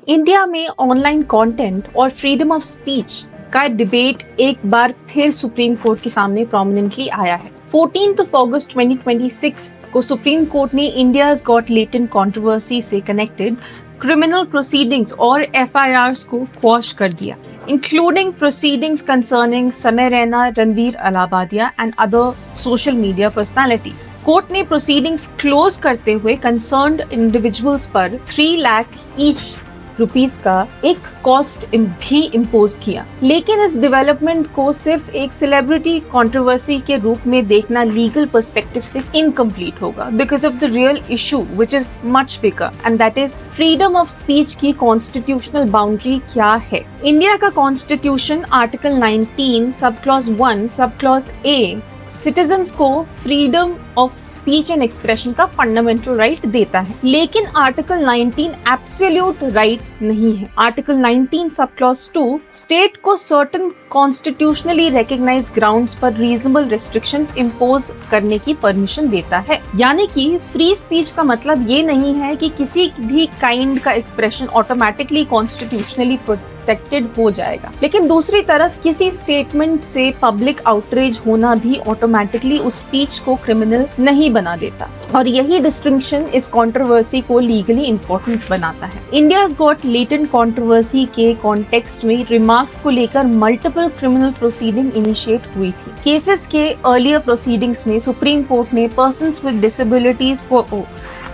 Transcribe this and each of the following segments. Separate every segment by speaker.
Speaker 1: India में online content और freedom of speech का डिबेट एक बार फिर सुप्रीम कोर्ट के सामने प्रोमिनेंटली आया है। 14 अगस्त 2026 को सुप्रीम कोर्ट ने इंडियाज गॉट लेटेंट कंट्रोवर्सी से कनेक्टेड क्रिमिनल प्रोसीडिंग्स और एफआईआर्स को क्वॉश कर दिया, including proceedings concerning Samay Raina, Ranveer Allahbadia and other social media personalities. Court ने प्रोसीडिंग्स क्लोज करते हुए कंसर्न्ड इंडिविजुअल्स पर 3 लाख ईच रुपीस का एक कॉस्ट भी इम्पोज किया। लेकिन इस डेवलपमेंट को सिर्फ एक सेलिब्रिटी कंट्रोवर्सी के रूप में देखना लीगल पर्सपेक्टिव से इनकम्प्लीट होगा, because of the real issue which is much bigger, and that is freedom of speech की कॉन्स्टिट्यूशनल बाउंड्री क्या है। इंडिया का कॉन्स्टिट्यूशन आर्टिकल 19 सब clause 1 sub clause A citizens को freedom of speech and expression का fundamental right देता है, लेकिन आर्टिकल 19 एब्सोल्यूट राइट नहीं है। आर्टिकल 19 सब क्लॉज 2 स्टेट को सर्टेन कॉन्स्टिट्यूशनली रिकॉग्नाइज्ड ग्राउंड्स पर रीजनेबल रिस्ट्रिक्शंस इम्पोज करने की परमिशन देता है। यानी कि फ्री स्पीच का मतलब ये नहीं है कि किसी भी काइंड का एक्सप्रेशन ऑटोमेटिकली कॉन्स्टिट्यूशनली प्रोटेक्टेड हो जाएगा, लेकिन दूसरी तरफ किसी स्टेटमेंट से पब्लिक आउटरीच होना भी ऑटोमेटिकली उस स्पीच को क्रिमिनल नहीं बना देता, और यही डिस्टिंक्शन इस कंट्रोवर्सी को लीगली इंपॉर्टेंट बनाता है। इंडियाज गॉट लेटेंट कंट्रोवर्सी के कॉन्टेक्स्ट में रिमार्क्स को लेकर मल्टीपल क्रिमिनल प्रोसीडिंग इनिशिएट हुई थी। केसेस के अर्लियर प्रोसीडिंग्स में सुप्रीम कोर्ट ने पर्सन्स विद डिसेबिलिटीज को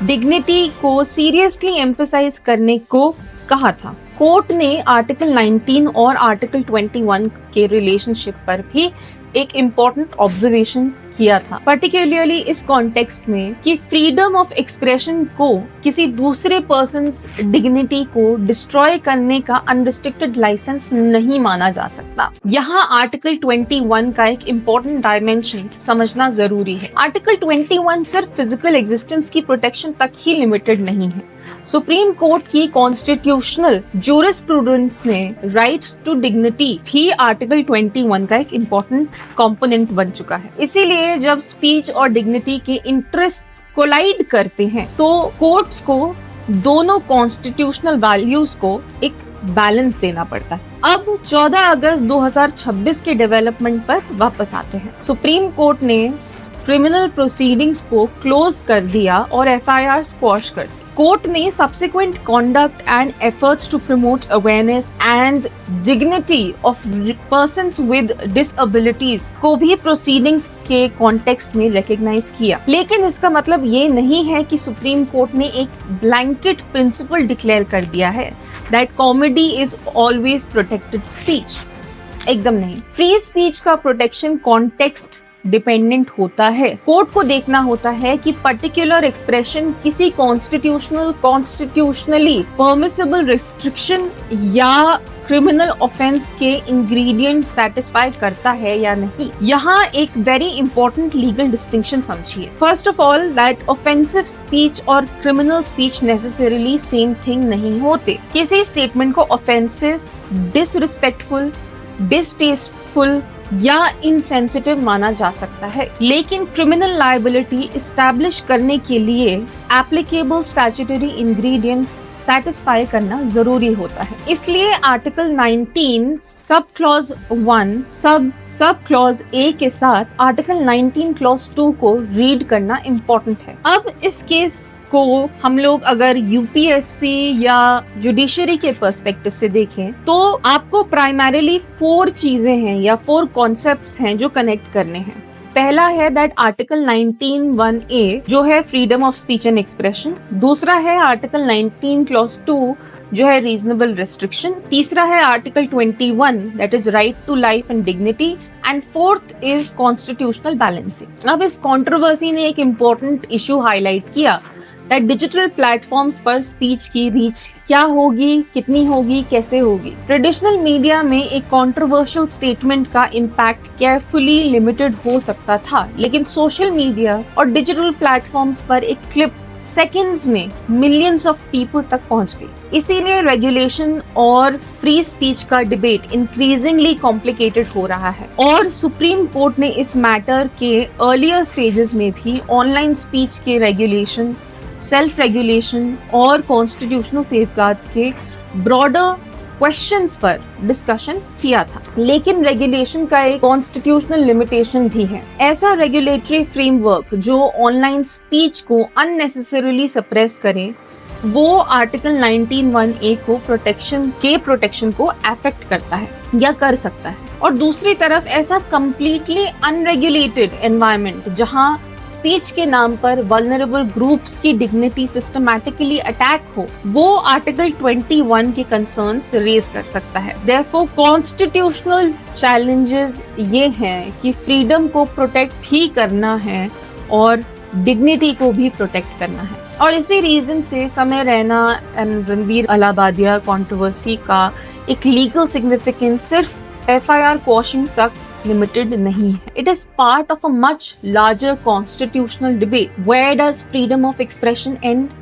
Speaker 1: डिग्निटी को सीरियसली एम्फसाइज करने को कहा था। कोर्ट ने आर्टिकल 19 और आर्टिकल 21 के रिलेशनशिप पर भी एक इम्पोर्टेंट ऑब्जर्वेशन किया था, पर्टिकुलरली इस कॉन्टेक्स्ट में कि फ्रीडम ऑफ एक्सप्रेशन को किसी दूसरे पर्सन्स डिग्निटी को डिस्ट्रॉय करने का अनरिस्ट्रिक्टेड लाइसेंस नहीं माना जा सकता। यहाँ आर्टिकल 21 का एक इम्पोर्टेंट डायमेंशन समझना जरूरी है। आर्टिकल 21 सिर्फ फिजिकल एग्जिस्टेंस की प्रोटेक्शन तक ही लिमिटेड नहीं है। सुप्रीम कोर्ट की कॉन्स्टिट्यूशनल जूरिस्प्रूडेंस में राइट टू डिग्निटी भी आर्टिकल 21 का एक इम्पोर्टेंट कंपोनेंट बन चुका है। इसीलिए जब स्पीच और डिग्निटी के इंटरेस्ट कोलाइड करते हैं तो कोर्ट्स को दोनों कॉन्स्टिट्यूशनल वैल्यूज को एक बैलेंस देना पड़ता है। अब 14 अगस्त 2026 के डेवलपमेंट पर वापस आते हैं। सुप्रीम कोर्ट ने क्रिमिनल प्रोसीडिंग्स को क्लोज कर दिया और एफआईआर स्क्वॉश कर दी। कोर्ट ने subsequent conduct and efforts to promote awareness and dignity of persons with disabilities को भी प्रोसीडिंग्स के कॉन्टेक्स्ट में रिकॉग्नाइज किया। लेकिन इसका मतलब ये नहीं है कि सुप्रीम कोर्ट ने एक ब्लैंकेट प्रिंसिपल डिक्लेयर कर दिया है that comedy is always protected speech. एकदम नहीं। फ्री स्पीच का प्रोटेक्शन कॉन्टेक्स्ट डिपेंडेंट होता है। कोर्ट को देखना होता है कि पर्टिकुलर एक्सप्रेशन किसी कॉन्स्टिट्यूशनली परमिसिबल रिस्ट्रिक्शन या क्रिमिनल ऑफेंस के इंग्रेडिएंट सेटिस्फाई करता है या नहीं। यहाँ एक वेरी इंपॉर्टेंट लीगल डिस्टिंक्शन समझिए। First of all that offensive speech और criminal speech necessarily same thing नहीं होते। किसी स्टेटमेंट को ऑफेंसिव, डिसरिस्पेक्टफुल, डिसटेस्टफुल या इनसेंसिटिव माना जा सकता है, लेकिन क्रिमिनल लायबिलिटी एस्टैब्लिश करने के लिए एप्लीकेबल स्टैट्यूटरी इंग्रेडिएंट्स सेटिस्फाई करना जरूरी होता है। इसलिए आर्टिकल 19 सब क्लॉज 1 सब क्लॉज ए के साथ आर्टिकल 19 क्लॉज 2 को रीड करना इम्पोर्टेंट है। अब इस केस को हम लोग अगर यूपीएससी या जुडिशरी के पर्सपेक्टिव से देखें तो आपको प्राइमरीली 4 चीजें हैं या 4 कॉन्सेप्ट्स हैं जो कनेक्ट करने हैं। पहला है दैट आर्टिकल 19(1)(a जो है freedom of speech and expression. दूसरा है आर्टिकल 19 क्लॉज 2 जो है रीजनेबल रिस्ट्रिक्शन। तीसरा है article 21 that is right to life and dignity, and fourth is constitutional balancing. अब इस कंट्रोवर्सी ने एक इम्पोर्टेंट इशू हाईलाइट किया दैट डिजिटल प्लेटफॉर्म्स पर स्पीच की रीच क्या होगी, कितनी होगी, कैसे होगी। ट्रेडिशनल मीडिया में एक कंट्रोवर्शियल स्टेटमेंट का इम्पैक्ट केयरफुली लिमिटेड हो सकता था, लेकिन सोशल मीडिया और डिजिटल प्लेटफॉर्म्स पर एक क्लिप सेकेंड्स में मिलियंस ऑफ पीपल तक पहुंच गई। इसीलिए रेगुलेशन और फ्री स्पीच का डिबेट इंक्रीजिंगली कॉम्प्लिकेटेड हो रहा है, और सुप्रीम कोर्ट ने इस मैटर के अर्लियर स्टेजेस में भी ऑनलाइन स्पीच के रेगुलेशन, सेल्फ रेगुलेशन और कॉन्स्टिट्यूशनल सेफगार्ड्स के ब्रॉडर क्वेश्चंस पर डिस्कशन किया था। लेकिन रेगुलेशन का एक कॉन्स्टिट्यूशनल लिमिटेशन भी है। ऐसा रेगुलेटरी फ्रेमवर्क जो ऑनलाइन स्पीच को अननेसेसरीली सप्रेस करे, वो आर्टिकल 19(1)(a को प्रोटेक्शन को अफेक्ट करता है या कर सकता है। और दूसरी तरफ ऐसा कंप्लीटली अनरेगुलेटेड एनवायरनमेंट जहां स्पीच के नाम पर वल्नरेबल ग्रुप्स की डिग्निटी सिस्टमैटिकली अटैक हो, वो आर्टिकल 21 के कंसर्न्स रेज कर सकता है। देयरफॉर कॉन्स्टिट्यूशनल चैलेंजेस ये हैं कि फ्रीडम को प्रोटेक्ट भी करना है और डिग्निटी को भी प्रोटेक्ट करना है। और इसी रीजन से समय रैना एंड रणवीर अलाहाबादिया कंट्रोवर्सी का एक लीगल सिग्निफिकेंस सिर्फ FIR क्वॉशिंग तक limited नहीं है. It is part of a much larger constitutional debate. Where does freedom of expression end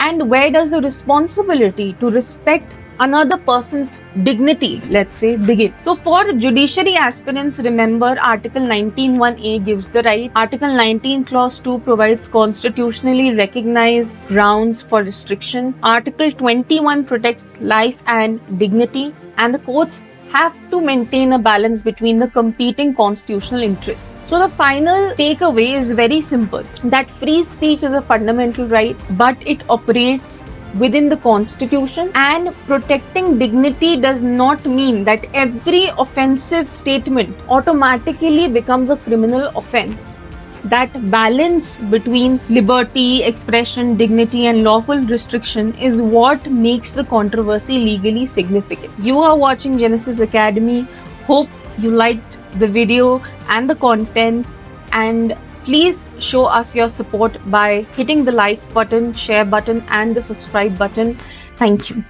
Speaker 1: and where does the responsibility to respect another person's dignity, let's say, begin? So for judiciary aspirants, remember Article 19(1)(a) gives the right. Article 19 Clause 2 provides constitutionally recognized grounds for restriction. Article 21 protects life and dignity, and the courts have to maintain a balance between the competing constitutional interests. So the final takeaway is very simple, that free speech is a fundamental right, but it operates within the constitution, and protecting dignity does not mean that every offensive statement automatically becomes a criminal offense. That balance between liberty, expression, dignity and lawful restriction is what makes the controversy legally significant. You are watching Genesis Academy. Hope you liked the video and the content, and please show us your support by hitting the like button, share button and the subscribe button. Thank you.